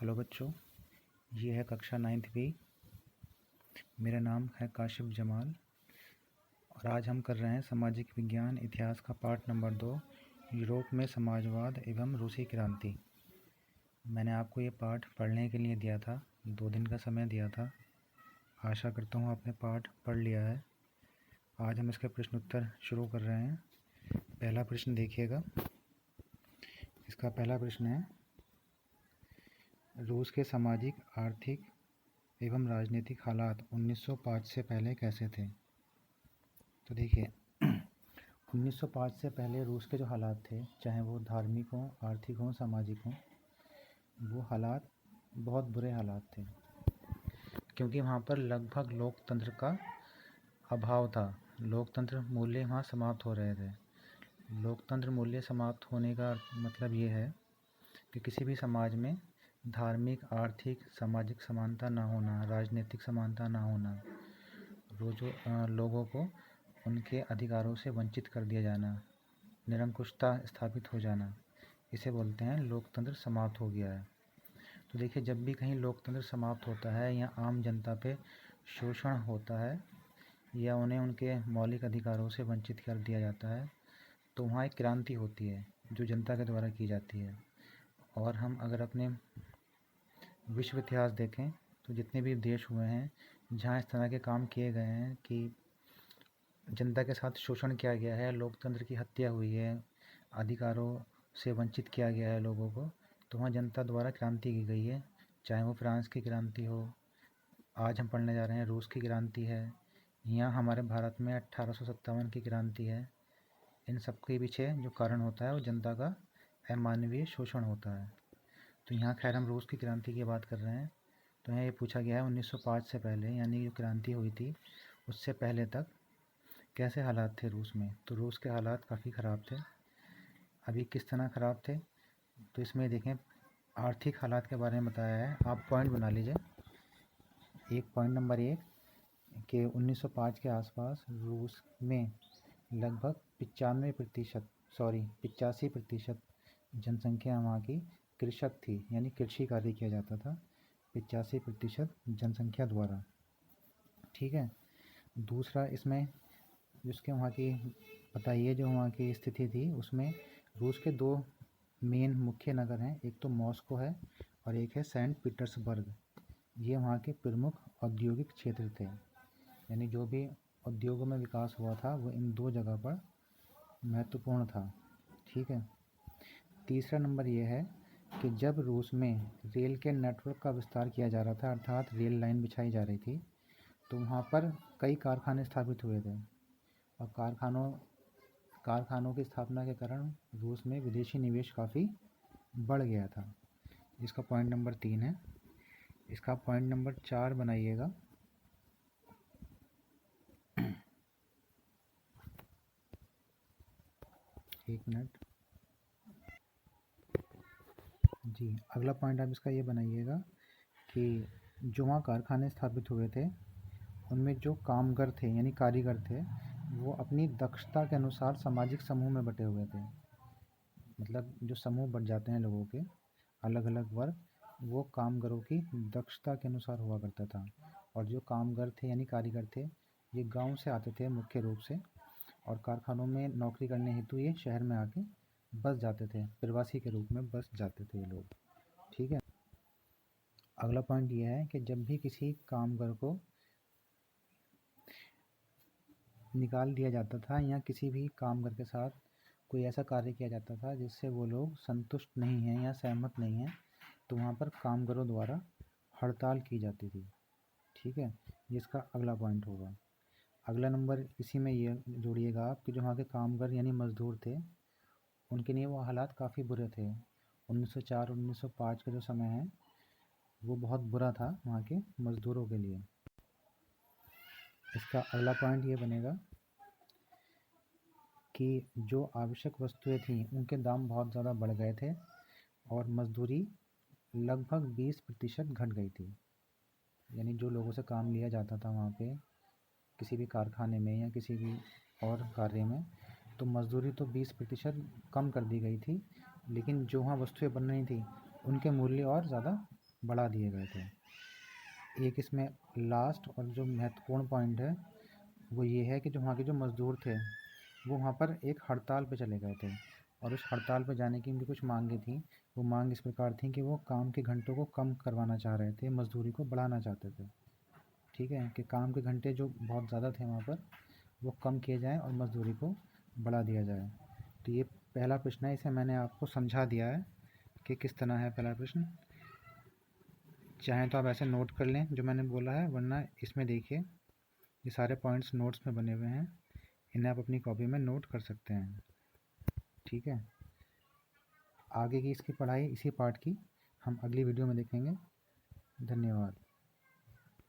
Hello बच्चों, ये है कक्षा 9th बी। मेरा नाम है काशिफ जमाल और आज हम कर रहे हैं सामाजिक विज्ञान इतिहास का पाठ नंबर 2, यूरोप में समाजवाद एवं रूसी क्रांति। मैंने आपको ये पाठ पढ़ने के लिए दिया था, 2 दिन का समय दिया था। आशा करता हूँ आपने पाठ पढ़ लिया है। आज हम इसके प्रश्नोत्तर शुरू कर रहे हैं। पहला प्रश्न देखिएगा। इसका पहला प्रश्न है, रूस के सामाजिक, आर्थिक एवं राजनीतिक हालात 1905 से पहले कैसे थे? तो देखिए 1905 से पहले रूस के जो हालात थे, चाहे वो धार्मिक हों, आर्थिक हों, सामाजिक हों, वो हालात बहुत बुरे हालात थे, क्योंकि वहाँ पर लगभग लोकतंत्र का अभाव था। लोकतंत्र मूल्य वहाँ समाप्त हो रहे थे। लोकतंत्र मूल्य समाप्त होने का मतलब ये है कि किसी भी समाज में धार्मिक, आर्थिक, सामाजिक समानता ना होना, राजनीतिक समानता ना होना, लोगों को उनके अधिकारों से वंचित कर दिया जाना, निरंकुशता स्थापित हो जाना, इसे बोलते हैं लोकतंत्र समाप्त हो गया है। तो देखिए, जब भी कहीं लोकतंत्र समाप्त होता है या आम जनता पे शोषण होता है या उन्हें उनके मौलिक अधिकारों से वंचित कर दिया जाता है, तो वहाँ एक क्रांति होती है जो जनता के द्वारा की जाती है। और हम अगर अपने विश्व इतिहास देखें तो जितने भी देश हुए हैं जहाँ इस तरह के काम किए गए हैं कि जनता के साथ शोषण किया गया है, लोकतंत्र की हत्या हुई है, अधिकारों से वंचित किया गया है लोगों को, तो वहाँ जनता द्वारा क्रांति की गई है। चाहे वो फ्रांस की क्रांति हो, आज हम पढ़ने जा रहे हैं रूस की क्रांति है, यहाँ हमारे भारत में 1857 की क्रांति है। इन सब के पीछे जो कारण होता है वो जनता का अमानवीय शोषण होता है। तो यहाँ खैर हम रूस की क्रांति की बात कर रहे हैं। तो यहाँ ये पूछा गया है 1905 से पहले, यानी जो क्रांति हुई थी उससे पहले तक कैसे हालात थे रूस में। तो रूस के हालात काफ़ी ख़राब थे। अभी किस तरह ख़राब थे, तो इसमें देखें आर्थिक हालात के बारे में बताया है। आप पॉइंट बना लीजिए। पॉइंट नंबर 1 कि 1905 के आसपास रूस में लगभग 85% जनसंख्या वहाँ की कृषक थी, यानी कृषि कार्य किया जाता था 85% जनसंख्या द्वारा। ठीक है। दूसरा, इसमें जिसके वहाँ की बताइए जो वहाँ की स्थिति थी, उसमें रूस के 2 मेन मुख्य नगर हैं, एक तो मॉस्को है और एक है सेंट पीटर्सबर्ग। ये वहाँ के प्रमुख औद्योगिक क्षेत्र थे, यानी जो भी उद्योगों में विकास हुआ था वो इन 2 जगह पर महत्वपूर्ण था। ठीक है। तीसरा नंबर ये है कि जब रूस में रेल के नेटवर्क का विस्तार किया जा रहा था, अर्थात रेल लाइन बिछाई जा रही थी, तो वहाँ पर कई कारखाने स्थापित हुए थे और कारखानों की स्थापना के कारण रूस में विदेशी निवेश काफ़ी बढ़ गया था। इसका पॉइंट नंबर 3 है। इसका पॉइंट नंबर 4 बनाइएगा। एक मिनट जी। अगला पॉइंट आप इसका ये बनाइएगा कि जो वहाँ कारखाने स्थापित हुए थे उनमें जो कामगर थे यानी कारीगर थे, वो अपनी दक्षता के अनुसार सामाजिक समूह में बटे हुए थे। मतलब जो समूह बट जाते हैं लोगों के, अलग अलग वर्ग, वो कामगारों की दक्षता के अनुसार हुआ करता था। और जो कामगार थे यानी कारीगर थे, ये गांव से आते थे मुख्य रूप से, और कारखानों में नौकरी करने हेतु ये शहर में आके बस जाते थे, प्रवासी के रूप में बस जाते थे ये लोग। ठीक है। अगला पॉइंट ये है कि जब भी किसी कामगार को निकाल दिया जाता था या किसी भी कामगार के साथ कोई ऐसा कार्य किया जाता था जिससे वो लोग संतुष्ट नहीं हैं या सहमत नहीं हैं, तो वहाँ पर कामगारों द्वारा हड़ताल की जाती थी। ठीक है। ये इसका अगला पॉइंट होगा। अगला नंबर इसी में ये जोड़िएगा आप कि जो वहाँ के कामगार यानी मज़दूर थे, उनके लिए वो हालात काफ़ी बुरे थे। 1904-1905 का जो समय है वो बहुत बुरा था वहाँ के मज़दूरों के लिए। इसका अगला पॉइंट ये बनेगा कि जो आवश्यक वस्तुएं थीं उनके दाम बहुत ज़्यादा बढ़ गए थे और मजदूरी लगभग 20% घट गई थी। यानी जो लोगों से काम लिया जाता था वहाँ पे किसी भी कारखाने में या किसी भी और कार्य में, तो मजदूरी तो 20% कम कर दी गई थी, लेकिन जो वहाँ वस्तुएं बन रही थी उनके मूल्य और ज़्यादा बढ़ा दिए गए थे। एक इसमें लास्ट और जो महत्वपूर्ण पॉइंट है वो ये है कि जो वहाँ के जो मज़दूर थे वो वहाँ पर एक हड़ताल पे चले गए थे, और उस हड़ताल पे जाने की उनकी कुछ मांगें थी। वो मांग इस प्रकार थी कि वो काम के घंटों को कम करवाना चाह रहे थे, मज़दूरी को बढ़ाना चाहते थे। ठीक है, कि काम के घंटे जो बहुत ज़्यादा थे वहाँ पर वो कम किए जाएँ और मज़दूरी को बढ़ा दिया जाए। तो ये पहला प्रश्न है, इसे मैंने आपको समझा दिया है कि किस तरह है पहला प्रश्न। चाहें तो आप ऐसे नोट कर लें जो मैंने बोला है, वरना इसमें देखिए ये सारे पॉइंट्स नोट्स में बने हुए हैं, इन्हें आप अपनी कॉपी में नोट कर सकते हैं। ठीक है, आगे की इसकी पढ़ाई इसी पार्ट की हम अगली वीडियो में देखेंगे। धन्यवाद।